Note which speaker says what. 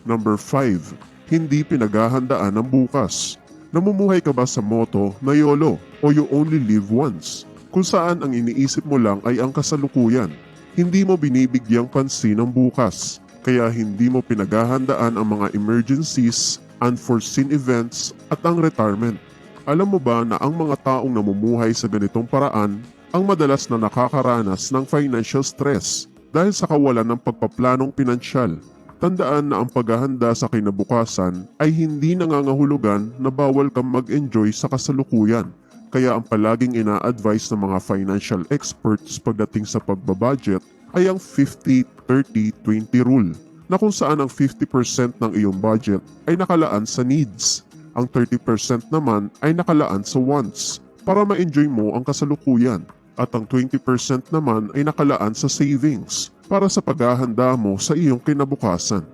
Speaker 1: Number 5. Hindi pinaghahandaan ang bukas. Namumuhay ka ba sa motto na YOLO o You Only Live Once? Kung saan ang iniisip mo lang ay ang kasalukuyan. Hindi mo binibigyang pansin ang bukas. Kaya hindi mo pinaghahandaan ang mga emergencies, unforeseen events at ang retirement. Alam mo ba na ang mga taong namumuhay sa ganitong paraan ang madalas na nakakaranas ng financial stress dahil sa kawalan ng pagpaplanong pinansyal? Tandaan na ang paghahanda sa kinabukasan ay hindi nangangahulugan na bawal kang mag-enjoy sa kasalukuyan. Kaya ang palaging ina-advise ng mga financial experts pagdating sa pagbabudget ay ang 50-30-20 rule, na kung saan ang 50% ng iyong budget ay nakalaan sa needs. Ang 30% naman ay nakalaan sa wants para ma-enjoy mo ang kasalukuyan. At ang 20% naman ay nakalaan sa savings para sa paghahanda mo sa iyong kinabukasan.